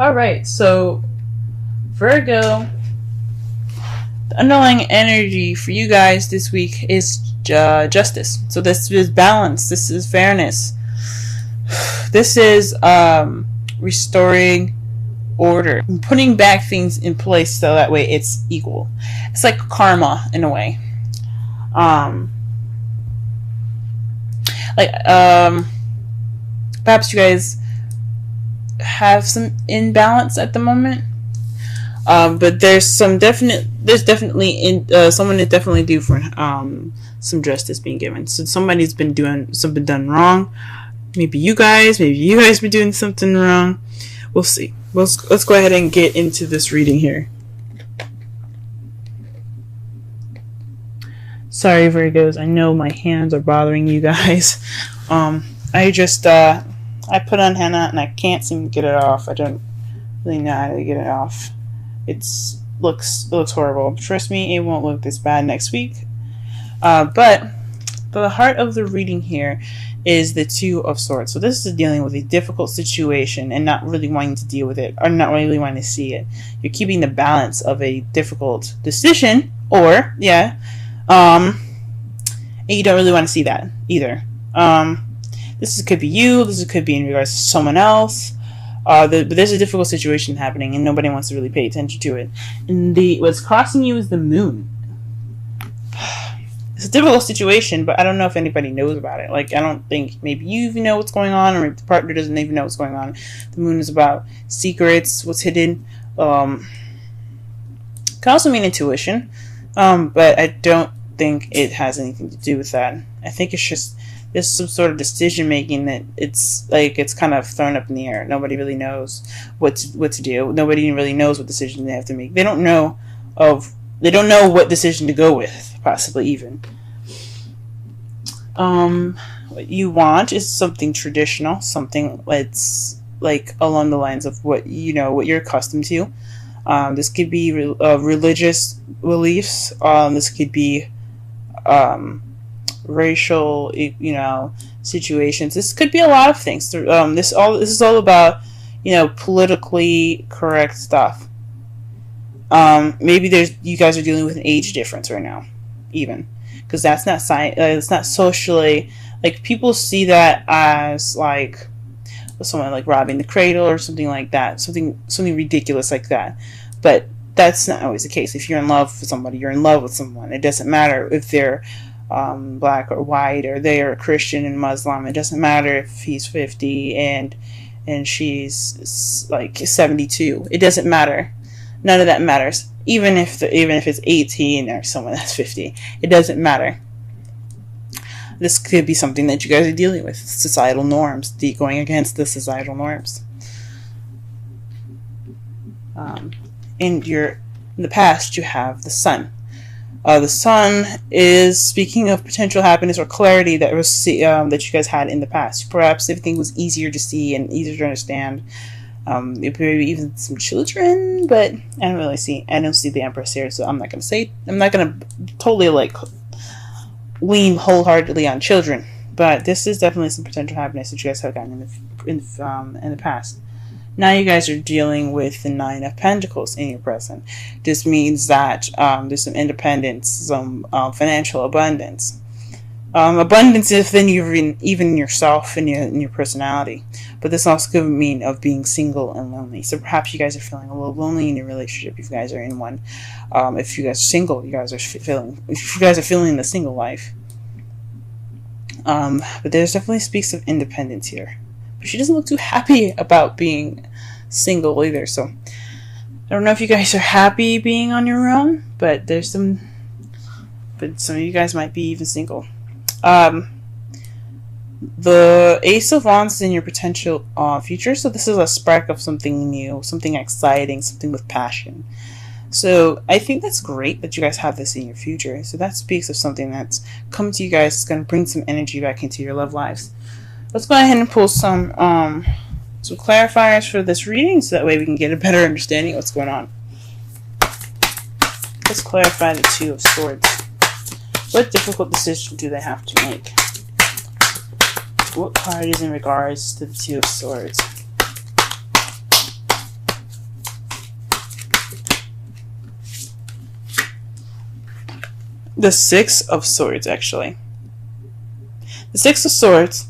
All right, so Virgo, the underlying energy for you guys this week is justice. So this is balance. This is fairness. This is restoring order, putting back things in place so that way it's equal. It's like karma in a way. Like perhaps you guys have some imbalance at the moment. But there's definitely someone is definitely due for some justice being given. So somebody's been doing something done wrong. Maybe you guys been doing something wrong. We'll see. Let's go ahead and get into this reading here. Sorry, Virgos. I know my hands are bothering you guys. I put on henna and I can't seem to get it off. I don't really know how to get it off. It looks horrible. Trust me, it won't look this bad next week. But the heart of the reading here is the Two of Swords. So this is dealing with a difficult situation and not really wanting to deal with it, or not really wanting to see it. You're keeping the balance of a difficult decision, and you don't really want to see that either. This could be you. This could be in regards to someone else. But there's a difficult situation happening, and nobody wants to really pay attention to it. And what's crossing you is the moon. It's a difficult situation, but I don't know if anybody knows about it. Like, I don't think maybe you even know what's going on, or maybe the partner doesn't even know what's going on. The moon is about secrets, what's hidden. Can also mean intuition, but I don't think it has anything to do with that. I think it's just there's some sort of decision making that it's kind of thrown up in the air. Nobody really knows what to do. Nobody really knows what decision they have to make. They don't know what decision to go with, possibly even. What you want is something traditional, something that's like along the lines of what you're accustomed to. This could be religious beliefs. This could be racial, situations. This could be a lot of things. This is all about, politically correct stuff. Maybe you guys are dealing with an age difference right now, even, because that's not it's not socially, like, people see that as like someone like robbing the cradle or something like that, something ridiculous like that. But that's not always the case. If you're in love with somebody, you're in love with someone. It doesn't matter if they're black or white, or they are Christian and Muslim. It doesn't matter if he's 50 and she's like 72. It doesn't matter. None of that matters. Even if it's 18 or someone that's 50, it doesn't matter. This could be something that you guys are dealing with. Societal norms, going against the societal norms. In the past, you have the Sun. The Sun is speaking of potential happiness or clarity that that you guys had in the past. Perhaps everything was easier to see and easier to understand. Maybe even some children, but I don't see the Empress here, so I'm not gonna totally lean wholeheartedly on children. But this is definitely some potential happiness that you guys have gotten in the past. Now you guys are dealing with the Nine of Pentacles in your present. This means that there's some independence, some financial abundance. Abundance within even yourself and your personality. But this also could mean of being single and lonely. So perhaps you guys are feeling a little lonely in your relationship if you guys are in one. If you guys are single, if you guys are feeling the single life. But there's definitely speaks of independence here. But she doesn't look too happy about being single either. So I don't know if you guys are happy being on your own, but some of you guys might be even single. The Ace of Wands is in your potential future, so this is a spark of something new, something exciting, something with passion. So I think that's great that you guys have this in your future. So that speaks of something that's come to you guys. It's going to bring some energy back into your love lives. Let's go ahead and pull some clarifiers for this reading, so that way we can get a better understanding of what's going on. Let's clarify the Two of Swords. What difficult decision do they have to make? What card is in regards to the Two of Swords? The Six of Swords, actually. The Six of Swords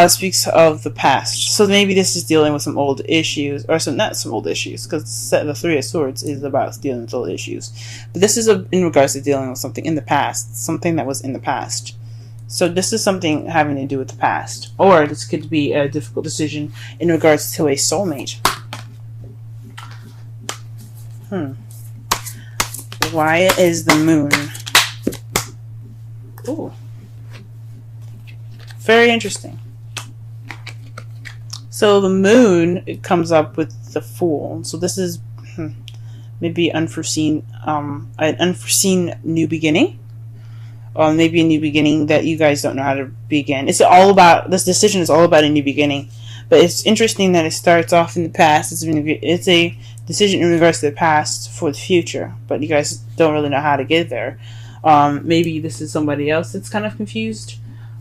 speaks of the past. So maybe this is dealing with some old issues, or not some old issues, because the Three of Swords is about dealing with old issues. But this is in regards to dealing with something in the past, something that was in the past. So this is something having to do with the past. Or this could be a difficult decision in regards to a soulmate. Why is the Moon? Ooh. Very interesting. So the Moon, it comes up with the Fool. So this is maybe an unforeseen new beginning. Or maybe a new beginning that you guys don't know how to begin. This decision is all about a new beginning. But it's interesting that it starts off in the past. It's a decision in regards to the past for the future. But you guys don't really know how to get there. Maybe this is somebody else that's kind of confused.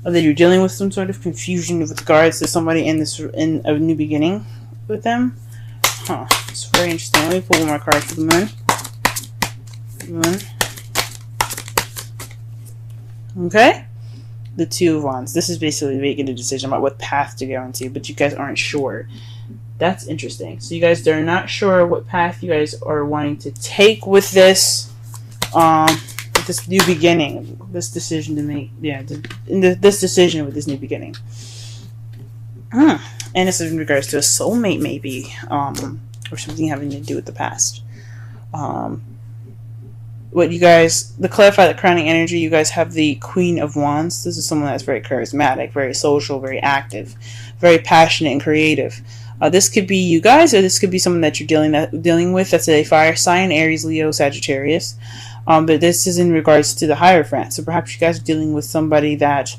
Or that you're dealing with some sort of confusion with regards to somebody in a new beginning with them. It's very interesting. Let me pull one more card for the Moon. Okay? The Two of Wands. This is basically making a decision about what path to go into, but you guys aren't sure. That's interesting. So you guys are not sure what path you guys are wanting to take with this this new beginning, this decision to make, this decision with this new beginning. And this is in regards to a soulmate, maybe, or something having to do with the past. To clarify the crowning energy, you guys have the Queen of Wands. This is someone that's very charismatic, very social, very active, very passionate and creative. This could be you guys, or this could be someone that you're dealing with that's a fire sign, Aries, Leo, Sagittarius. But this is in regards to the Hierophant. So perhaps you guys are dealing with somebody that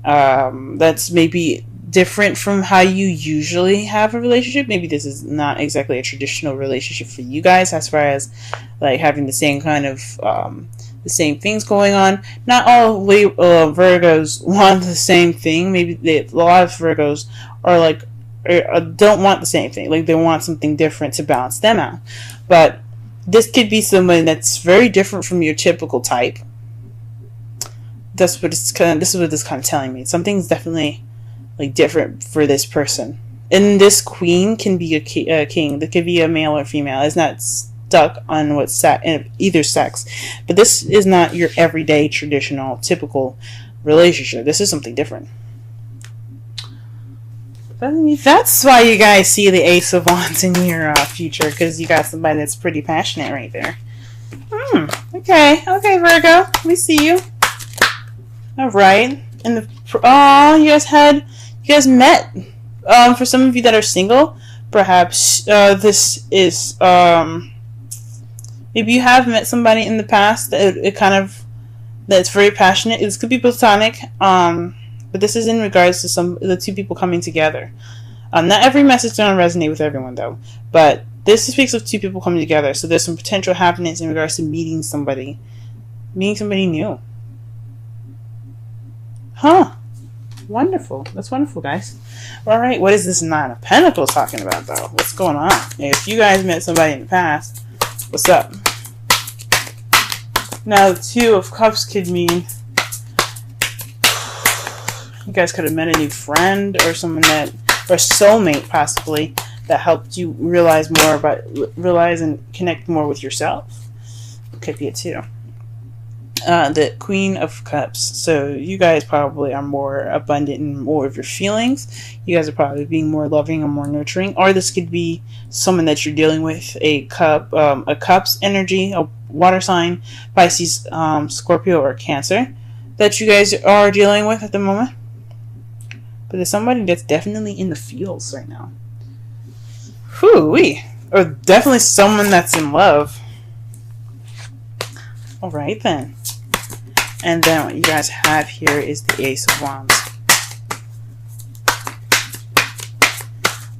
that's maybe different from how you usually have a relationship. Maybe this is not exactly a traditional relationship for you guys, as far as like having the same kind of the same things going on. Not all Virgos want the same thing. Maybe a lot of Virgos are like don't want the same thing. Like they want something different to balance them out. But this could be someone that's very different from your typical type. This is what this is kind of telling me. Something's definitely like different for this person. And this queen can be a king. That could be a male or female. It's not stuck on either sex. But this is not your everyday, traditional, typical relationship. This is something different. That's why you guys see the Ace of Wands in your future, because you got somebody that's pretty passionate right there. Okay, Virgo, we see you. All right, and you guys met. For some of you that are single, perhaps this is maybe you have met somebody in the past that's very passionate. This could be platonic. But this is in regards to the two people coming together. Not every message is going to resonate with everyone, though. But this speaks of two people coming together. So there's some potential happenings in regards to meeting somebody new. Wonderful. That's wonderful, guys. All right, what is this Nine of Pentacles talking about, though? What's going on? If you guys met somebody in the past, what's up? Now, the Two of Cups could mean you guys could have met a new friend or someone or a soulmate possibly that helped you realize and connect more with yourself. Could be it too. The Queen of Cups. So you guys probably are more abundant in more of your feelings. You guys are probably being more loving and more nurturing. Or this could be someone that you're dealing with, a Cups energy, a water sign, Pisces, Scorpio, or Cancer that you guys are dealing with at the moment. But there's somebody that's definitely in the feels right now. Whoo-wee. Or definitely someone that's in love. Alright then. And then what you guys have here is the Ace of Wands.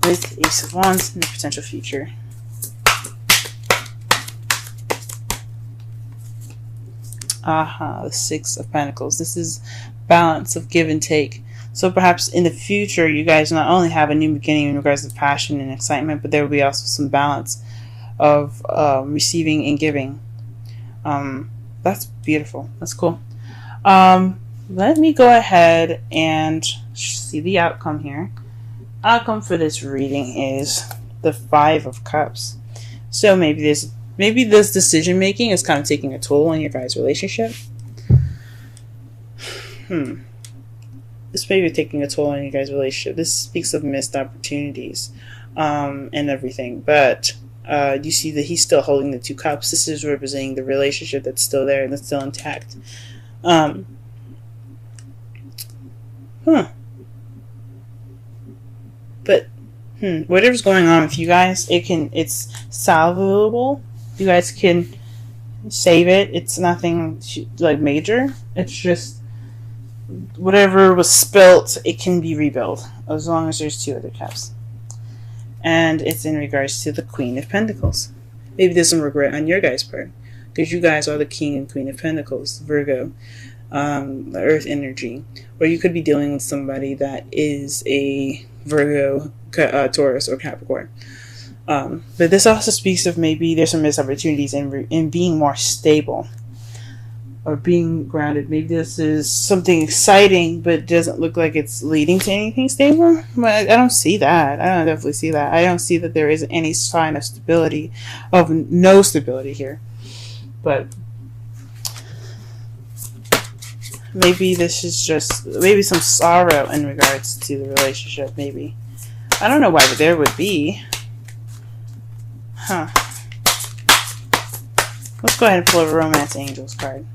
With the Ace of Wands in the potential future. The Six of Pentacles. This is balance of give and take. So perhaps in the future, you guys not only have a new beginning in regards to passion and excitement, but there will be also some balance of receiving and giving. The That's beautiful. That's cool. Let me go ahead and see the outcome here. Outcome for this reading is the Five of Cups. So maybe this decision making is kind of taking a toll on your guys' relationship. This may be taking a toll on your guys' relationship. This speaks of missed opportunities, and everything. But you see that he's still holding the 2 cups. This is representing the relationship that's still there and that's still intact. But whatever's going on with you guys, it's salvageable. You guys can save it. It's nothing like major. It's just whatever was spilt, it can be rebuilt as long as there's 2 other cups. And it's in regards to the Queen of Pentacles. Maybe there's some regret on your guys' part, because you guys are the King and Queen of Pentacles, Virgo, the Earth energy. Or you could be dealing with somebody that is a Virgo, Taurus, or Capricorn. But this also speaks of maybe there's some missed opportunities in being more stable or being grounded. Maybe this is something exciting, but it doesn't look like it's leading to anything stable. But I don't see that. I don't definitely see that. I don't see that there is any sign of stability, of no stability here. But maybe this is just maybe some sorrow in regards to the relationship. Maybe I don't know why, but there would be. Let's go ahead and pull a Romance Angels card.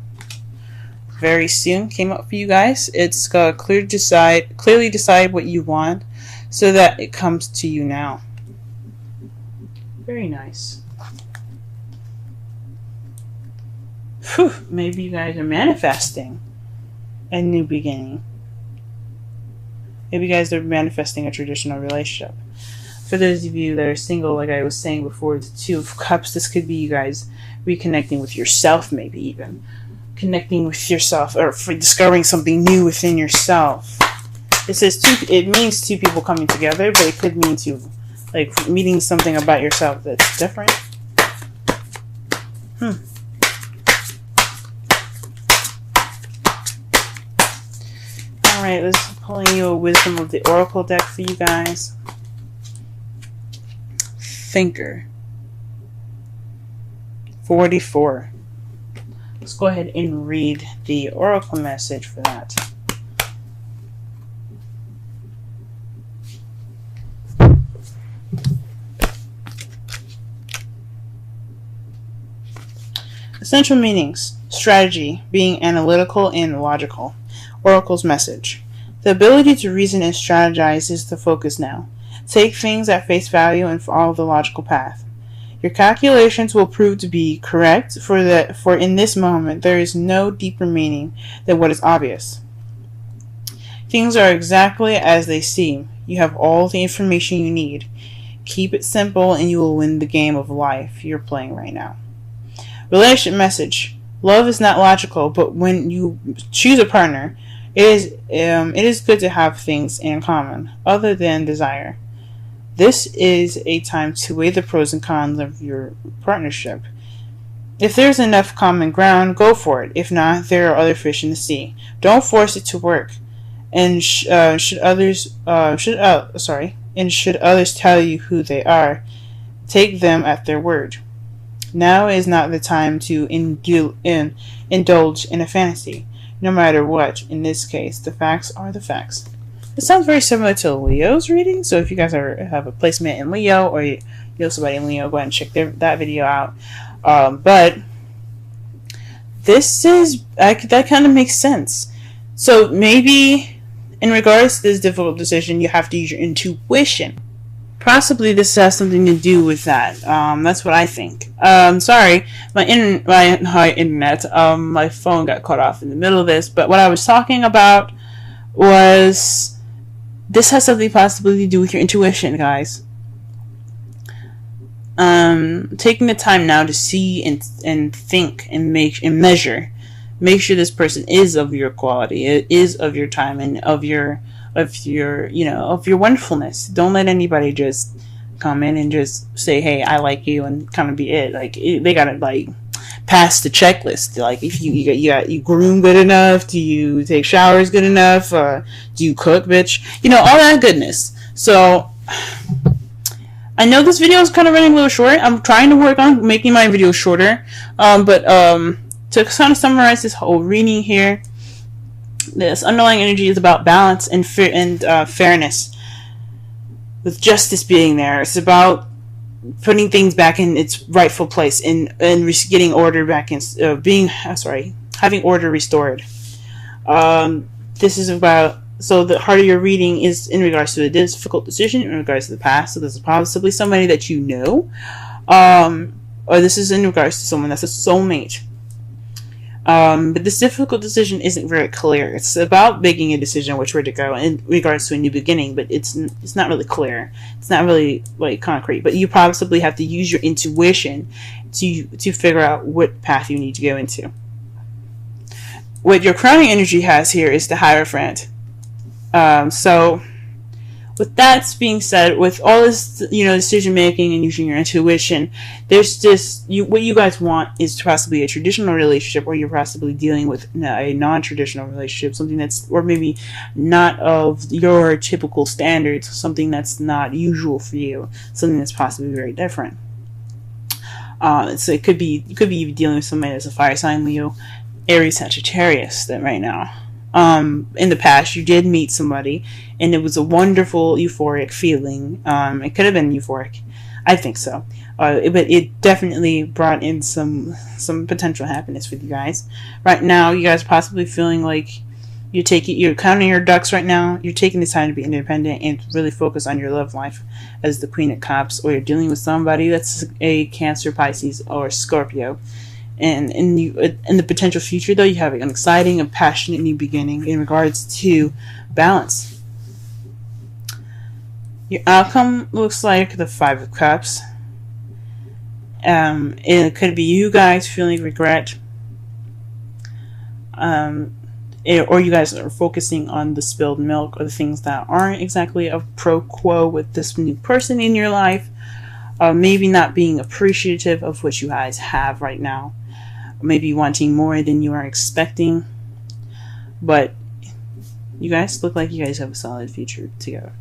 Very soon came up for you guys. It's clearly decide what you want so that it comes to you now. Very nice. Whew, maybe you guys are manifesting a new beginning. Maybe you guys are manifesting a traditional relationship. For those of you that are single, like I was saying before, the 2 of Cups, this could be you guys reconnecting with yourself, maybe even. Connecting with yourself, or for discovering something new within yourself. It says it means 2 people coming together, but it could mean 2, like meeting something about yourself that's different. Alright, let's pulling you a Wisdom of the Oracle deck for you guys. Thinker. 44. Let's go ahead and read the oracle message for that. Essential meanings. Strategy, being analytical and logical. Oracle's message. The ability to reason and strategize is the focus now. Take things at face value and follow the logical path. Your calculations will prove to be correct, for in this moment there is no deeper meaning than what is obvious. Things are exactly as they seem. You have all the information you need. Keep it simple and you will win the game of life you're playing right now. Relationship message. Love is not logical, but when you choose a partner, it is good to have things in common other than desire. This is a time to weigh the pros and cons of your partnership. If there's enough common ground, go for it. If not, there are other fish in the sea. Don't force it to work. And should others tell you who they are, take them at their word. Now is not the time to indulge in a fantasy. No matter what, in this case, the facts are the facts. It sounds very similar to Leo's reading, so if you guys have a placement in Leo, or you know somebody in Leo, go ahead and check that video out. But this is, that kind of makes sense. So maybe in regards to this difficult decision, you have to use your intuition. Possibly this has something to do with that. That's what I think. Sorry, my phone got cut off in the middle of this, but what I was talking about was this has something possibly to do with your intuition, guys. Taking the time now to see and think and measure. Make sure this person is of your quality, it is of your time, and of your wonderfulness. Don't let anybody just come in and just say, hey, I like you, and kind of be it. Like, they gotta pass the checklist. Like if you groom good enough, do you take showers good enough, do you cook, bitch, all that goodness. So I know this video is kind of running a little short. I'm trying to work on making my video shorter, but to kind of summarize this whole reading here, this underlying energy is about balance and fairness, with justice being there. It's about putting things back in its rightful place and getting order back in, having order restored. This is about, so the heart of your reading is in regards to a difficult decision in regards to the past. So this is possibly somebody that you know, or this is in regards to someone that's a soulmate. But this difficult decision isn't very clear. It's about making a decision which way to go in regards to a new beginning, but it's not really clear. It's not really like concrete. But you possibly have to use your intuition to figure out what path you need to go into. What your crowning energy has here is the Hierophant. So with that being said, with all this, decision making and using your intuition, there's just what you guys want is possibly a traditional relationship, or you're possibly dealing with a non-traditional relationship, something that's, or maybe not of your typical standards, something that's not usual for you, something that's possibly very different. So you could be dealing with somebody that's a fire sign, Leo, Aries, Sagittarius, that right now. In the past you did meet somebody and it was a wonderful euphoric feeling. It could have been euphoric, I think so, but it definitely brought in some potential happiness with you guys. Right now you guys possibly feeling like you're counting your ducks right now. You're taking the time to be independent and really focus on your love life as the Queen of Cups, or you're dealing with somebody that's a Cancer, Pisces, or Scorpio. And in the potential future, though, you have an exciting and passionate new beginning in regards to balance. Your outcome looks like the Five of Cups. It could be you guys feeling regret, or you guys are focusing on the spilled milk, or the things that aren't exactly a pro quo with this new person in your life. Maybe not being appreciative of what you guys have right now. Maybe wanting more than you are expecting. But you guys look like you guys have a solid future together.